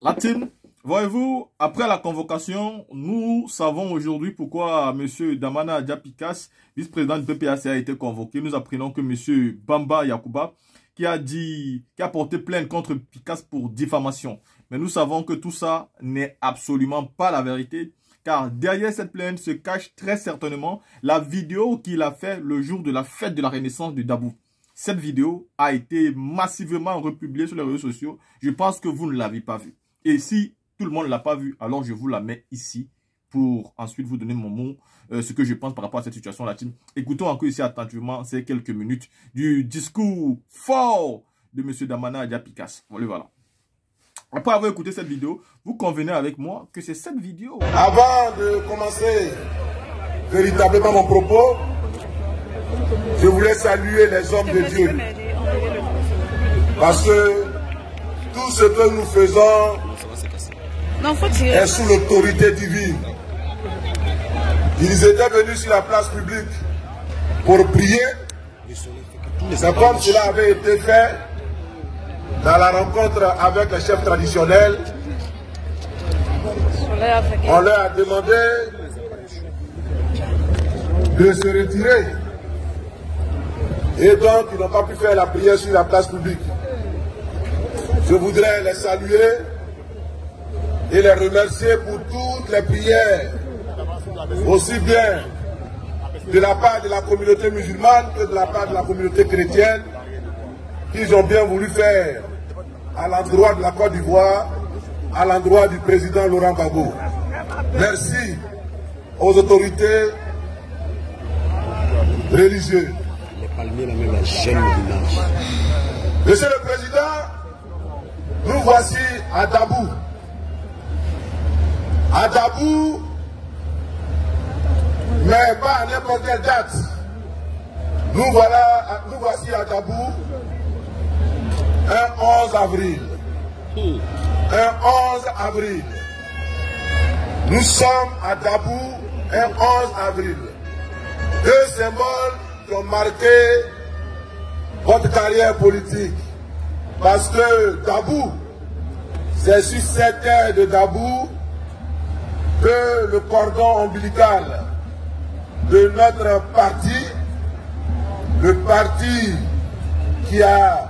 La team, voyez-vous, après la convocation, nous savons aujourd'hui pourquoi M. Damana Adja-Picasse, vice-président du PPAC, a été convoqué. Nous apprenons que M. Bamba Yacouba, qui a porté plainte contre Picasse pour diffamation. Mais nous savons que tout ça n'est absolument pas la vérité, car derrière cette plainte se cache très certainement la vidéo qu'il a fait le jour de la fête de la Renaissance du Dabou. Cette vidéo a été massivement republiée sur les réseaux sociaux. Je pense que vous ne l'avez pas vue. Et si tout le monde ne l'a pas vue, alors je vous la mets ici pour ensuite vous donner mon mot, ce que je pense par rapport à cette situation là. Écoutons encore ici attentivement ces quelques minutes du discours fort de M. Damana Adja-Picasse. Voilà. Après avoir écouté cette vidéo, vous convenez avec moi que c'est cette vidéo. Avant de commencer véritablement mon propos, je voulais saluer les hommes de Dieu. Parce que tout ce que nous faisons est sous l'autorité divine. Ils étaient venus sur la place publique pour prier. C'est comme cela avait été fait dans la rencontre avec les chefs traditionnels. On leur a demandé de se retirer. Et donc, ils n'ont pas pu faire la prière sur la place publique. Je voudrais les saluer et les remercier pour toutes les prières, aussi bien de la part de la communauté musulmane que de la part de la communauté chrétienne, qu'ils ont bien voulu faire à l'endroit de la Côte d'Ivoire, à l'endroit du président Laurent Gbagbo. Merci aux autorités religieuses. Monsieur le Président, nous voici à Dabou. À Dabou, mais pas à n'importe quelle date. Nous voici à Dabou un 11 avril. Un 11 avril. Nous sommes à Dabou un 11 avril. Deux symboles qui ont marqué votre carrière politique. Parce que Dabou, c'est sur cette terre de Dabou que le cordon ombilical de notre parti, le parti qui a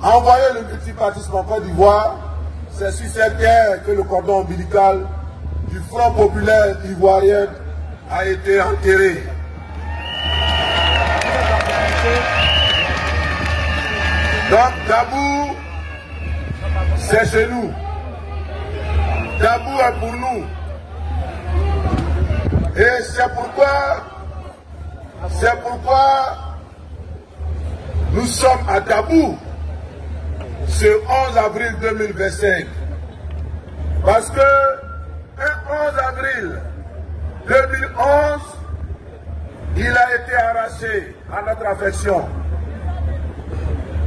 envoyé le multipartisme en Côte d'Ivoire, c'est sur cette terre que le cordon ombilical du Front populaire ivoirien a été enterré. Donc Dabou, c'est chez nous. Dabou est pour nous. Et c'est pourquoi nous sommes à Dabou ce 11 avril 2025. Parce que le 11 avril 2011, il a été arraché à notre affection.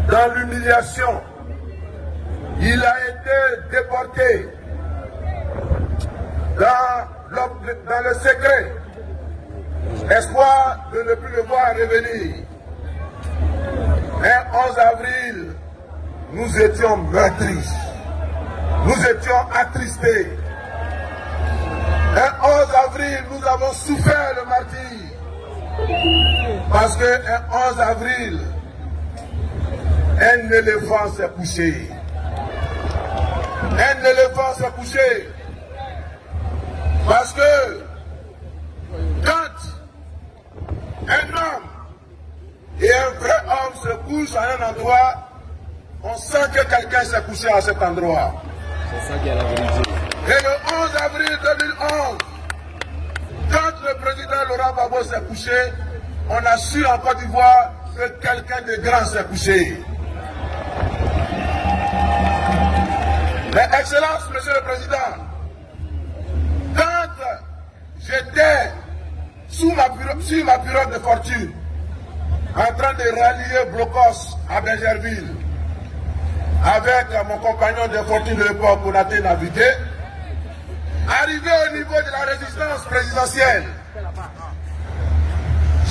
Dans l'humiliation, il a été déporté dans le secret, espoir de ne plus le voir revenir. Un 11 avril, nous étions meurtris, nous étions attristés. Un 11 avril, nous avons souffert le martyre. Parce qu'un 11 avril, un éléphant s'est couché. Un éléphant s'est couché. Parce que quand un homme et un vrai homme se couchent à un endroit, on sent que quelqu'un s'est couché à cet endroit. C'est ça qui est la vérité. Et le 11 avril 2011, quand le président Laurent Gbagbo s'est couché, on a su en Côte d'Ivoire que quelqu'un de grand s'est couché. Mais Excellence, Monsieur le Président, quand j'étais sur ma pirogue de fortune, en train de rallier Blocos à Benjerville, avec mon compagnon de fortune de l'époque, Konaté Navité, arrivé au niveau de la résistance présidentielle,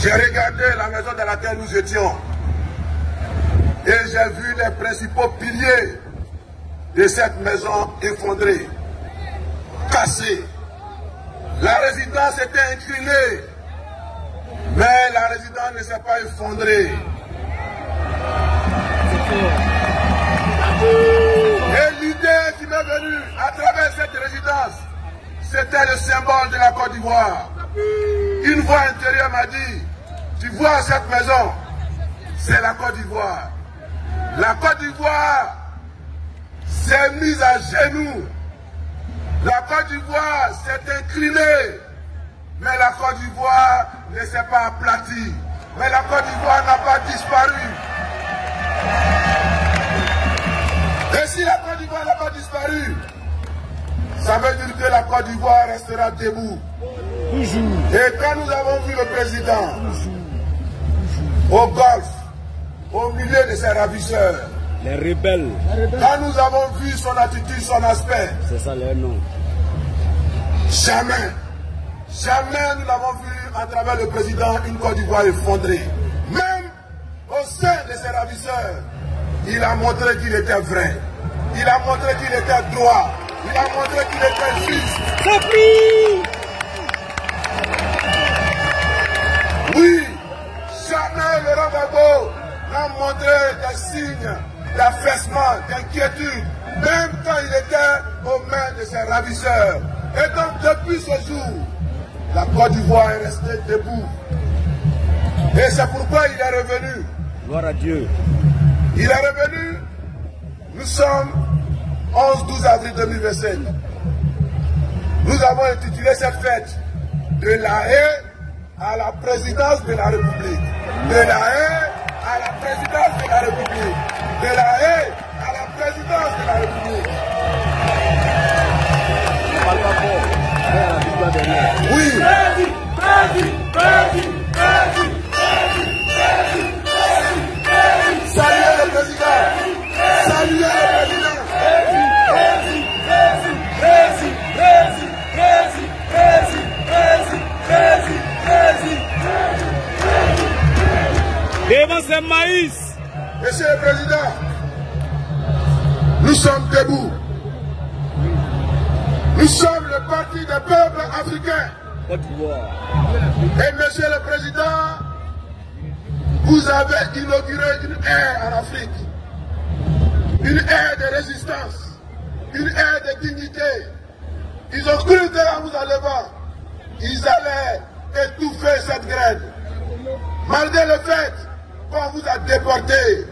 j'ai regardé la maison dans laquelle nous étions et j'ai vu les principaux piliers de cette maison effondrée, cassée. La résidence était inclinée, mais la résidence ne s'est pas effondrée. Et l'idée qui m'est venue à travers cette résidence, c'était le symbole de la Côte d'Ivoire. Une voix intérieure m'a dit, tu vois cette maison, c'est la Côte d'Ivoire. La Côte d'Ivoire s'est mise à genoux. La Côte d'Ivoire s'est inclinée. Mais la Côte d'Ivoire ne s'est pas aplatie. Mais la Côte d'Ivoire n'a pas disparu. Et si la Côte d'Ivoire n'a pas disparu, ça veut dire que la Côte d'Ivoire restera debout. Et quand nous avons vu le président au Golfe, au milieu de ses ravisseurs, les rebelles, quand nous avons vu son attitude, son aspect, c'est ça leur nom. Jamais nous n'avons vu à travers le président une Côte d'Ivoire effondrée. Même au sein de ses ravisseurs, il a montré qu'il était vrai. Il a montré qu'il était droit. Il a montré qu'il était juste. Oui, jamais Laurent Gbagbo n'a montré des signes d'affaissement, d'inquiétude, même quand il était aux mains de ses ravisseurs. Et donc depuis ce jour, la Côte d'Ivoire est restée debout. Et c'est pourquoi il est revenu. Gloire à Dieu. Il est revenu. Nous sommes 11-12 avril 2025. Nous avons intitulé cette fête de la haie à la présidence de la République. De la haie à la présidence de la République. De la haie à la présidence de la République. Oui. Saluez le président. Saluez le président. Devant ce maïs. Monsieur le Président, nous sommes debout. Nous sommes le parti des peuples africains. Et Monsieur le Président, vous avez inauguré une ère en Afrique. Une ère de résistance. Une ère de dignité. Ils ont cru qu'en vous enlevant, ils allaient étouffer cette graine. Malgré le fait qu'on vous a déporté,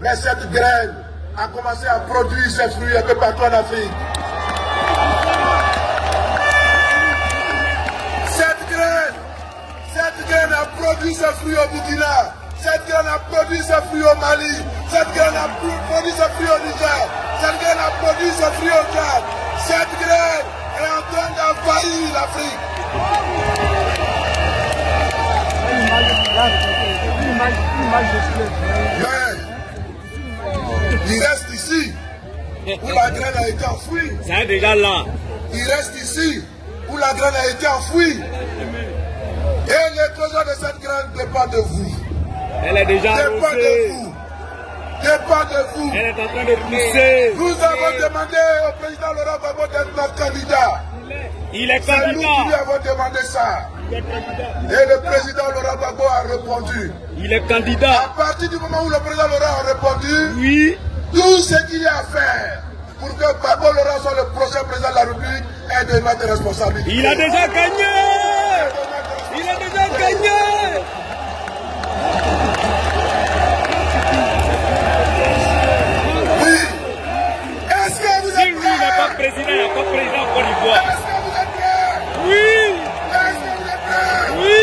mais cette graine a commencé à produire ses fruits un peu partout en Afrique. Cette graine a produit ses fruits au Burkina. Cette graine a produit ses fruits au Mali. Cette graine a produit ses fruits au Niger. Cette graine a produit ses fruits au Tchad. Cette graine est en train d'envahir l'Afrique. Mais il reste ici où la graine a été enfouie. C'est déjà là. Il reste ici où la graine a été enfouie. Et l'éclosion de cette graine dépend de vous. Elle est déjà dépend de vous. Dépend de vous. Elle est en train de pousser. Nous avons demandé au président Laurent Gbagbo d'être notre candidat. Il est candidat. C'est nous qui lui avons demandé ça. Et le président Laurent Gbagbo a répondu. Il est candidat. À partir du moment où le président Laurent a répondu, oui, tout ce qu'il y a à faire pour que Gbagbo Laurent soit le prochain président de la République est de notre responsabilité. Il a déjà gagné. Il a déjà gagné. Oui. Est-ce que vous êtes prêts? Si lui n'est pas président, il n'y a pas président en Côte d'Ivoire. Est-ce que vous êtes prêts? Oui. Est-ce que vous êtes prêts? Oui.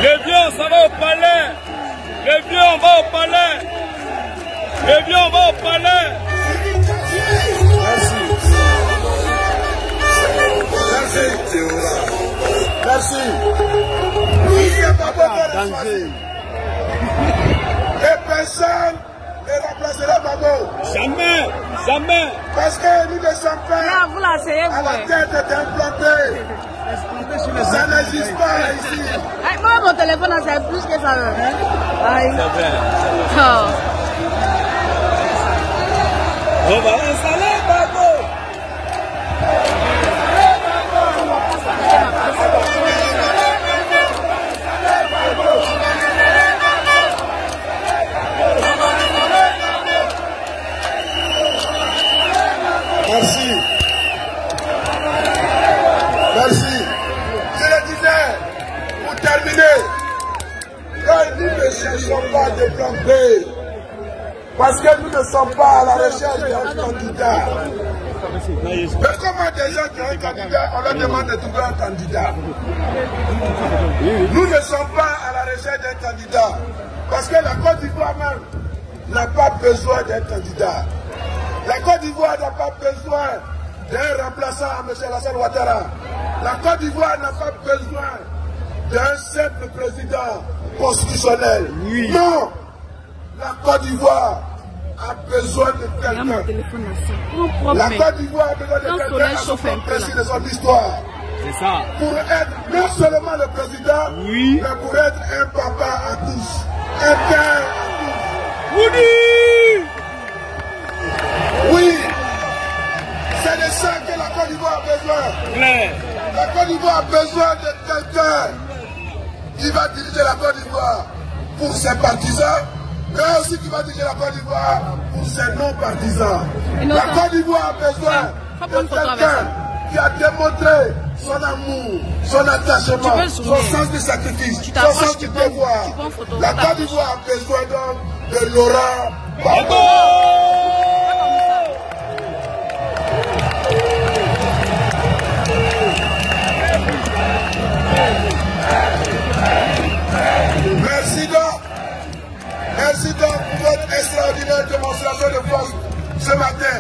Le vieux, ça va au palais. Le vieux, on va au palais. Le vieux, on va au palais. Merci. Merci. Il n'y a pas de danger. Et personne ne remplacera Gbagbo. Jamais, jamais. Parce que nous ne sommes pas à la tête d'un planté. Ça n'existe pas ici. Moi, mon téléphone, c'est plus que ça. C'est vrai. On va installer Bago. Merci. Merci. Je le disais, pour terminer, quand nous ne cherchons pas de plan B, parce que nous ne sommes pas à la recherche d'un candidat. Mais comment des gens qui ont un candidat, on leur demande de trouver un candidat. Nous ne sommes pas à la recherche d'un candidat, parce que la Côte d'Ivoire même n'a pas besoin d'un candidat. La Côte d'Ivoire n'a pas besoin d'un remplaçant à M. Alassane Ouattara. La Côte d'Ivoire n'a pas besoin d'un simple président constitutionnel. Oui. Non! La Côte d'Ivoire a besoin de quelqu'un. La Côte d'Ivoire a besoin de quelqu'un à son précis de son histoire. C'est ça. Pour être non seulement le président, oui, mais pour être un papa à tous. Un père à tous. Woody! Oui, c'est de ça que la Côte d'Ivoire a besoin. Claire. La Côte d'Ivoire a besoin de quelqu'un qui va diriger la Côte d'Ivoire pour ses partisans, mais aussi qui va diriger la Côte d'Ivoire pour ses non-partisans. La Côte d'Ivoire a besoin de quelqu'un qui a démontré son amour, son attachement, son sens du sacrifice, son sens du devoir. La Côte d'Ivoire a besoin donc de Laurent Gbagbo. Merci donc pour votre extraordinaire démonstration de force ce matin.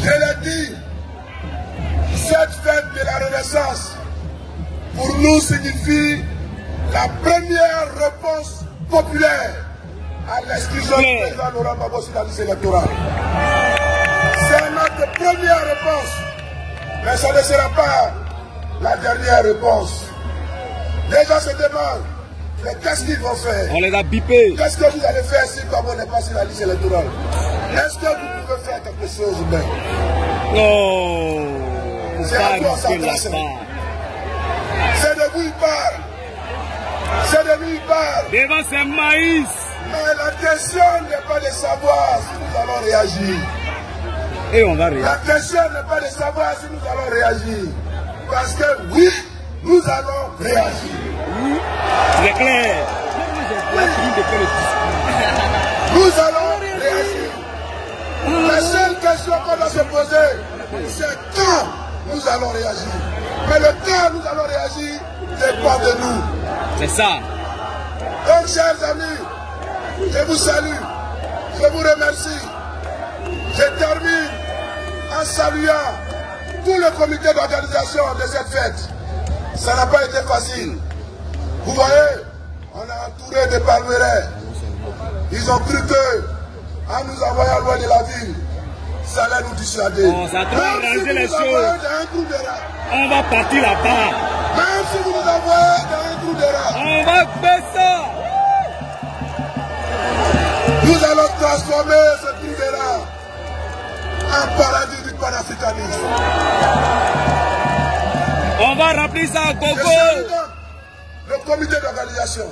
Je l'ai dit, cette fête de la Renaissance, pour nous, signifie la première réponse populaire à l'exclusion du président Laurent Gbagbo sur la liste électorale. C'est notre première réponse, mais ça ne sera pas la dernière réponse. Les gens se demandent, mais qu'est-ce qu'ils vont faire? On les a bipés. Qu'est-ce que vous allez faire si Gbagbo n'est pas sur la liste électorale? Est-ce que vous pouvez faire quelque chose même? Non. C'est à toi ça place. C'est de vous il parle. C'est de lui il parle. Devant ces maïs. Mais la question n'est pas de savoir si nous allons réagir. Et on va réagir. La question n'est pas de savoir si nous allons réagir. Parce que oui, nous allons réagir. C'est clair. Oui. Nous allons réagir. La seule question qu'on doit se poser, c'est quand nous allons réagir. Mais le temps où nous allons réagir dépend de nous. C'est ça. Donc, chers amis, je vous salue, je vous remercie. Je termine en saluant tout le comité d'organisation de cette fête. Ça n'a pas été facile. Vous voyez, on a entouré des palmerains. Ils ont cru que, en nous envoyant loin de la ville, ça allait nous dissuader. On s'est trop arrangé les choses. On va partir là-bas. Même si vous nous envoyez dans un trou de rats. On va faire ça. Nous allons transformer ce trou de rats en paradis du panafricanisme. On va remplir ça à Gogo. Le comité d'organisation,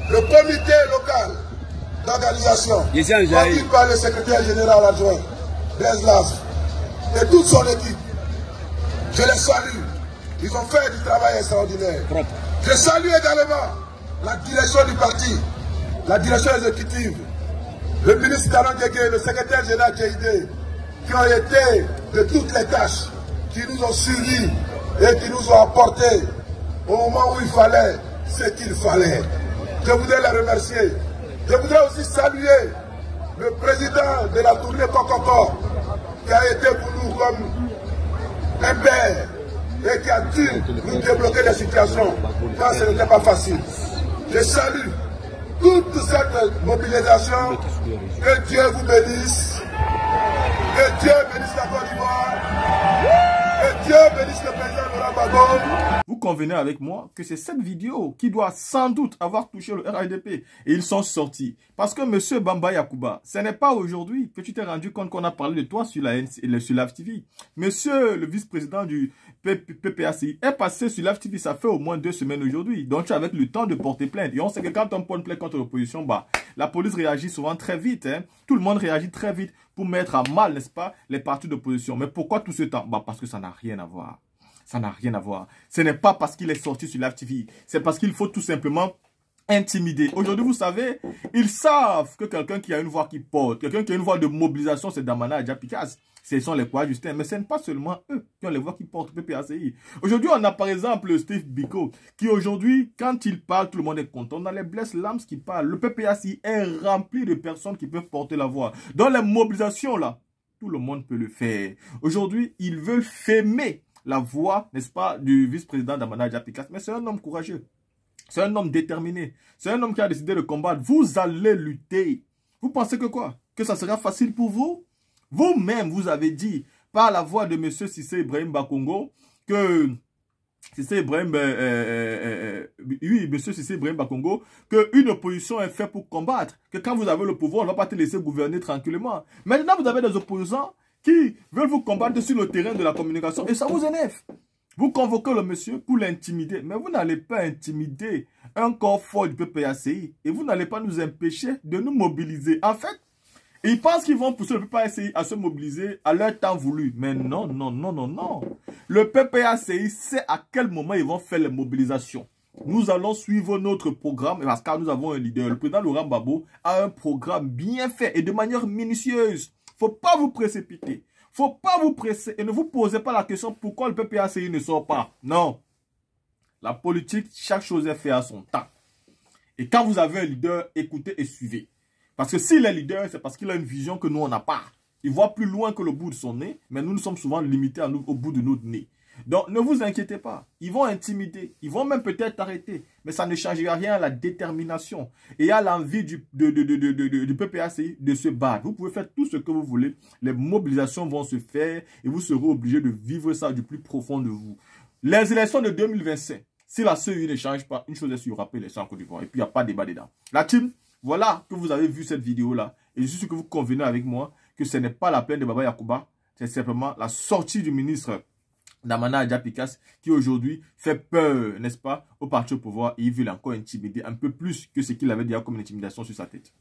le comité local d'organisation, conduit par le secrétaire général adjoint, Blaise Lave, et toute son équipe. Je les salue. Ils ont fait du travail extraordinaire. Je salue également la direction du parti, la direction exécutive, le ministre Talon Guégué, le secrétaire général JID, qui ont été de toutes les tâches, qui nous ont suivis et qui nous ont apporté au moment où il fallait ce qu'il fallait. Je voudrais les remercier. Je voudrais aussi saluer le président de la tournée Kokoko, qui a été pour nous comme un père et qui a dû nous débloquer les situations quand ce n'était pas facile. Je salue toute cette mobilisation. Que Dieu vous bénisse. Que Dieu bénisse la Côte d'Ivoire. Que Dieu bénisse le président Laurent Vous convenez avec moi que c'est cette vidéo qui doit sans doute avoir touché le RADP. Et ils sont sortis. Parce que M. Bamba Yakuba, ce n'est pas aujourd'hui que tu t'es rendu compte qu'on a parlé de toi sur Live TV. Monsieur le vice-président du PPACI est passé sur Live TV, ça fait au moins 2 semaines aujourd'hui. Donc tu as avec le temps de porter plainte. Et on sait que quand on porte plainte contre l'opposition, bah, la police réagit souvent très vite. Hein. Tout le monde réagit très vite pour mettre à mal, n'est-ce pas, les partis d'opposition. Mais pourquoi tout ce temps? Bah, parce que ça n'a rien à voir. Ça n'a rien à voir. Ce n'est pas parce qu'il est sorti sur Live TV. C'est parce qu'il faut tout simplement intimider. Aujourd'hui, vous savez, ils savent que quelqu'un qui a une voix qui porte, quelqu'un qui a une voix de mobilisation, c'est Damana Adjapikas. Ce sont les quoi Justin. Mais ce n'est pas seulement eux qui ont les voix qui portent PPACI. Aujourd'hui, on a par exemple Steve Biko, qui aujourd'hui, quand il parle, tout le monde est content. On a les Bless Lams qui parlent. Le PPACI est rempli de personnes qui peuvent porter la voix. Dans les mobilisations, là, tout le monde peut le faire. Aujourd'hui, ils veulent fémer la voix, n'est-ce pas, du vice-président Damana Adjapikas. Mais c'est un homme courageux. C'est un homme déterminé. C'est un homme qui a décidé de combattre. Vous allez lutter. Vous pensez que quoi? Que ça sera facile pour vous? Vous-même, vous avez dit, par la voix de M. Cissé Ibrahim Bakongo, que Cissé Ibrahim, Cissé Ibrahim Bakongo, qu'une opposition est faite pour combattre. Que quand vous avez le pouvoir, on ne va pas te laisser gouverner tranquillement. Maintenant, vous avez des opposants qui veulent vous combattre sur le terrain de la communication et ça vous énerve. Vous convoquez le monsieur pour l'intimider, mais vous n'allez pas intimider un corps fort du PPACI et vous n'allez pas nous empêcher de nous mobiliser. En fait, ils pensent qu'ils vont pousser le PPACI à se mobiliser à leur temps voulu. Mais non, non, non, non, non. Le PPACI sait à quel moment ils vont faire les mobilisations. Nous allons suivre notre programme parce que nous avons un leader. Le président Laurent Gbagbo a un programme bien fait et de manière minutieuse. Faut pas vous précipiter. Faut pas vous presser et ne vous posez pas la question pourquoi le PPACI ne sort pas. Non. La politique, chaque chose est faite à son temps. Et quand vous avez un leader, écoutez et suivez. Parce que s'il est leader, c'est parce qu'il a une vision que nous, on n'a pas. Il voit plus loin que le bout de son nez, mais nous sommes souvent limités au bout de notre nez. Donc, ne vous inquiétez pas. Ils vont intimider. Ils vont même peut-être arrêter. Mais ça ne changera rien à la détermination et à l'envie du PPACI de se battre. Vous pouvez faire tout ce que vous voulez. Les mobilisations vont se faire et vous serez obligés de vivre ça du plus profond de vous. Les élections de 2025, si la CEI ne change pas, une chose est sûre, rappelez les en Côte d'Ivoire. Et puis, il n'y a pas de débat dedans. La team, voilà que vous avez vu cette vidéo-là. Et je suis sûr que vous convenez avec moi que ce n'est pas la plainte de Bamba Yakuba. C'est simplement la sortie du ministre Damana Adjapikas qui aujourd'hui fait peur, n'est-ce pas, au parti au pouvoir et il veut encore intimider un peu plus que ce qu'il avait déjà comme une intimidation sur sa tête.